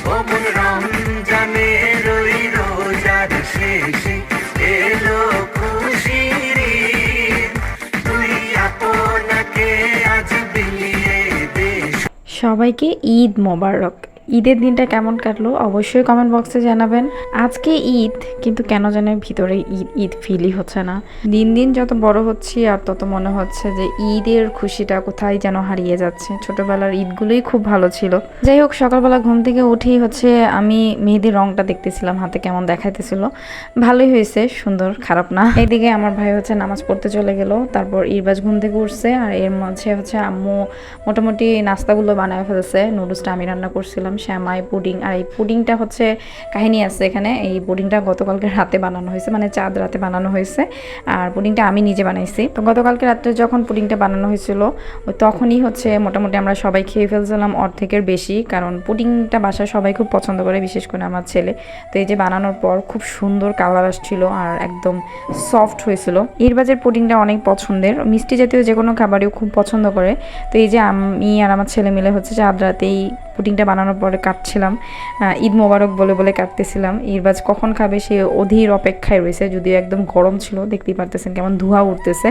ও মন রমজানের ওই রোজার শেষে এলো খুশির ঈদ, তুই আপনাকে আজ বিলিয়ে দে। সবাইকে ঈদ মোবারক। ঈদের দিনটা কেমন কাটলো অবশ্যই কমেন্ট বক্সে জানাবেন। আজকে ঈদ, কিন্তু কেন জানি ভিতরে ঈদ ঈদ ফিলই হচ্ছে না। দিন দিন যত বড় হচ্ছি আর তত মনে হচ্ছে যে ঈদের খুশিটা কোথায় যেন হারিয়ে যাচ্ছে। ছোটবেলার ঈদগুলোই খুব ভালো ছিল। যাই হোক, সকালবেলা ঘুম থেকে উঠেই হচ্ছে আমি মেহেদির রংটা দেখতেছিলাম, হাতে কেমন দেখাইতেছিল। ভালোই হয়েছে, সুন্দর, খারাপ না। এইদিকে আমার ভাই হচ্ছে নামাজ পড়তে চলে গেল, তারপর ইরবাজ ঘুম থেকে উঠছে, আর এর মাঝে হচ্ছে আম্মু মোটামুটি নাস্তাগুলো বানায় ফেলেছে। নুডলসটা আমি রান্না করছিলাম, শ্যামাই, পুডিং। আর এই পুডিংটা হচ্ছে কাহিনী আছে এখানে। এই পুডিংটা গতকালকে রাতে বানানো হয়েছে, মানে চাঁদ রাতে বানানো হয়েছে। আর পুডিংটা আমি নিজে বানাইছি। তো গতকালকে রাত্রে যখন পুডিংটা বানানো হয়েছিল তখনই হচ্ছে মোটামুটি আমরা সবাই খেয়ে ফেলছিলাম, অর্ধেকের বেশি। কারণ পুডিংটা বাসায় সবাই খুব পছন্দ করে, বিশেষ করে আমার ছেলে। তো এই যে বানানোর পর খুব সুন্দর কালার আসছিল আর একদম সফট হয়েছিল। ইরবাজের পুডিংটা অনেক পছন্দের, মিষ্টি জাতীয় যে কোনো খাবারও খুব পছন্দ করে। তো এই যে আমি আর আমার ছেলে মিলে হচ্ছে চাঁদ রাতেই পুডিংটা বানানোর পরে কাটছিলাম, ঈদ মোবারক বলে বলে কাটতেছিলাম। ইরবাজ কখন খাবে সে অধীর অপেক্ষায় রয়েছে, যদিও একদম গরম ছিল, দেখতেই পারতেছেন কেমন ধোঁয়া উঠতেছে।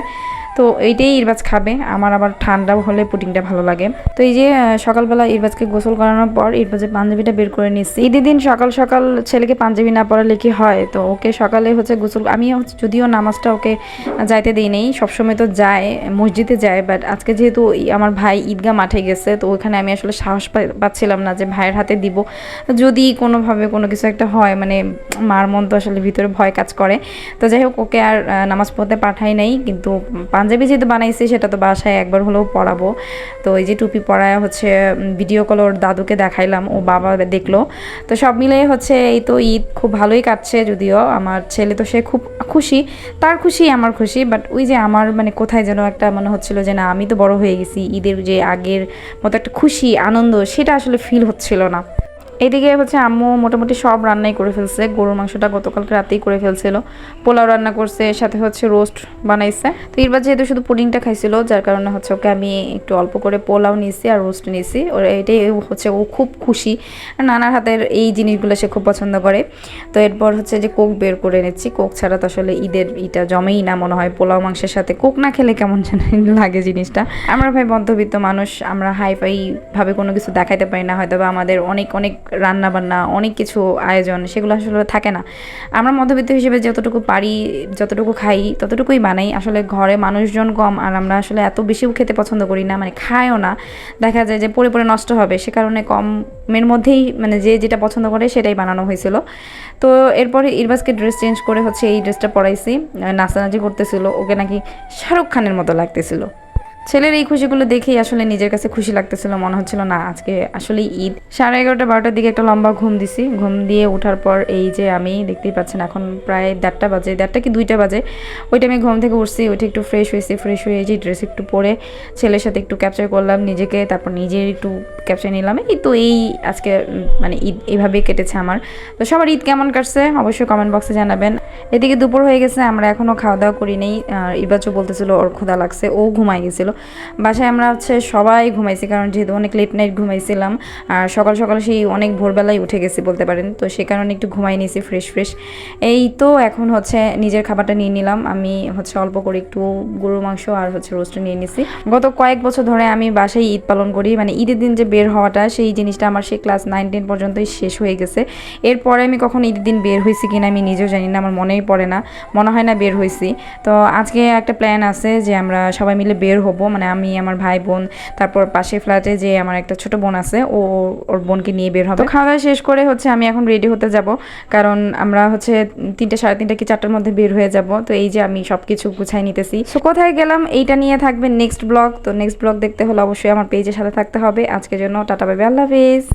তো এইটাই ইরবাজ খাবে, আমার আবার ঠান্ডা হলে পুডিংটা ভালো লাগে। তো এই যে সকালবেলা ইরবাজকে গোসল করানোর পর ইরবাজের পাঞ্জাবিটা বের করে নিচ্ছি। ঈদের দিন সকাল সকাল ছেলেকে পাঞ্জাবি না পরালে কি হয়, তো ওকে সকালে হচ্ছে গোসল, আমি যদিও নামাজটা ওকে যাইতে দিই নেই, সবসময় তো যায়, মসজিদে যায়। বাট আজকে যেহেতু আমার ভাই ঈদগাহ মাঠে গেছে, তো ওইখানে আমি আসলে সাহস পাচ্ছিলাম না যে ভাইয়ের হাতে দিব, যদি কোনোভাবে কোনো কিছু একটা হয়, মানে মার মন তো আসলে ভিতরে ভয় কাজ করে। তো যাই হোক, ওকে আর নামাজ পড়তে পাঠাই নাই, কিন্তু পাঞ্জাবি যেহেতু বানাইছি সেটা তো বাসায় একবার হলেও পরাবো। তো এই যে টুপি পরায় হচ্ছে ভিডিও কল ওর দাদুকে দেখাইলাম, ও বাবা দেখলো। তো সব মিলিয়ে হচ্ছে এই তো ঈদ খুব ভালোই কাটছে। যদিও আমার ছেলে তো সে খুব খুশি, তার খুশি আমার খুশি, বাট ওই যে আমার মানে কোথায় যেন একটা মনে হচ্ছিল যে না, আমি তো বড় হয়ে গেছি, ঈদের যে আগের মতো একটা খুশি আনন্দ সেটা আসলে ফিল হচ্ছিল না। এইদিকে হচ্ছে আম্মু মোটামুটি সব রান্নাই করে ফেলছে। গরুর মাংসটা গতকালকে রাতেই করে ফেলছিল, পোলাও রান্না করছে, সাথে হচ্ছে রোস্ট বানাইছে। তো এবার যেহেতু শুধু পুডিংটা খাইছিল, যার কারণে হচ্ছে ওকে আমি একটু অল্প করে পোলাও নিয়েছি আর রোস্ট নিয়েছি। ওর এটাই হচ্ছে, ও খুব খুশি, নানার হাতের এই জিনিসগুলো সে খুব পছন্দ করে। তো এরপর হচ্ছে যে কোক বের করে নিচ্ছি, কোক ছাড়া তো আসলে ঈদের ইটা জমেই না মনে হয়। পোলাও মাংসের সাথে কোক না খেলে কেমন যেন লাগে জিনিসটা। আমরা ভাই মধ্যবিত্ত মানুষ, আমরা হাইফাই ভাবে কোনো কিছু দেখাইতে পারি না, হয়তো বা আমাদের অনেক অনেক রান্না বান্না, অনেক কিছু আয়োজন, সেগুলো আসলে থাকে না। আমরা মধ্যবিত্ত হিসেবে যতটুকু পারি, যতটুকু খাই ততটুকুই বানাই। আসলে ঘরে মানুষজন কম, আর আমরা আসলে এত বেশিও খেতে পছন্দ করি না, মানে খায়ও না। দেখা যায় যে পরে পরে নষ্ট হবে, সে কারণে কমের মধ্যেই মানে যে যেটা পছন্দ করে সেটাই বানানো হয়েছিল। তো এরপরে ইরবাজকে ড্রেস চেঞ্জ করে হচ্ছে এই ড্রেসটা পরাইছি। নাচানাচি করতেছিল, ওকে নাকি শাহরুখ খানের মতো লাগতেছিল। ছেলের এই খুশিগুলো দেখেই আসলে নিজের কাছে খুশি লাগতেছিল, মনে হচ্ছিল না আজকে আসলে ঈদ। 11:30-12টার দিকে একটা লম্বা ঘুম দিছি। ঘুম দিয়ে ওঠার পর এই যে আমি দেখতেই পাচ্ছেন এখন প্রায় 1:30 বাজে, 1:30 কি 2টা বাজে। ওই টাইমে ঘুম থেকে উঠছি, উঠে একটু ফ্রেশ হয়েছি, ফ্রেশ হয়ে যে ড্রেস একটু পরে ছেলের সাথে একটু ক্যাপচার করলাম নিজেকে, তারপর নিজের একটু ক্যাপচার নিলাম। এই তো এই আজকে মানে ঈদ এভাবেই কেটেছে আমার। তো সবার ঈদ কেমন কাটছে অবশ্যই কমেন্ট বক্সে জানাবেন। এদিকে দুপুর হয়ে গেছে, আমরা এখনও খাওয়া দাওয়া করি নেই। ইরবাজও বলতেছিল ওর ক্ষুধা লাগছে, ও ঘুমাই গেছিলো। বাসায় আমরা হচ্ছে সবাই ঘুমাইছি, কারণ যেহেতু অনেক লেট নাইট ঘুমাইছিলাম, আর সকাল সকাল সেই অনেক ভোরবেলায় উঠে গেছি বলতে পারেন। তো সে কারণে একটু ঘুমাই নিয়েছি ফ্রেশ। এই তো এখন হচ্ছে নিজের খাবারটা নিয়ে নিলাম। আমি হচ্ছে অল্প করে একটু গরুর মাংস আর হচ্ছে রোস্ট নিয়ে নিছি। গত কয়েক বছর ধরে আমি বাসায় ঈদ পালন করি, মানে ঈদের দিন যে বের হওয়াটা, সেই জিনিসটা আমার সেই ক্লাস 9-10 পর্যন্তই শেষ হয়ে গেছে। এরপরে আমি কখন ঈদের দিন বের হয়েছি কিনা আমি নিজেও জানি না, আমার মনেই পড়ে না, মনে হয় না বের হয়েছি। তো আজকে একটা প্ল্যান আছে যে আমরা সবাই মিলে বের হব, মানে আমি, আমার ভাই বোন, তারপর পাশে ফ্ল্যাটে যে আমার একটা ছোট বোন আছে, ওর বোনকে নিয়ে বের হবে। খাওয়া দাওয়া শেষ করে হচ্ছে আমি এখন রেডি হতে যাব, কারণ আমরা হচ্ছে 3টে, 3:30 কি 4টার মধ্যে বের হয়ে যাব। তো এই যে আমি সব কিছু গুছাই নিতেছি। তো কোথায় গেলাম এইটা নিয়ে থাকবে নেক্সট ব্লগ। তো নেক্সট ব্লগ দেখতে হলে অবশ্যই আমার পেজের সাথে থাকতে হবে। আজকের জন্য টাটা, বাই বাই, আল্লাহ হাফেজ।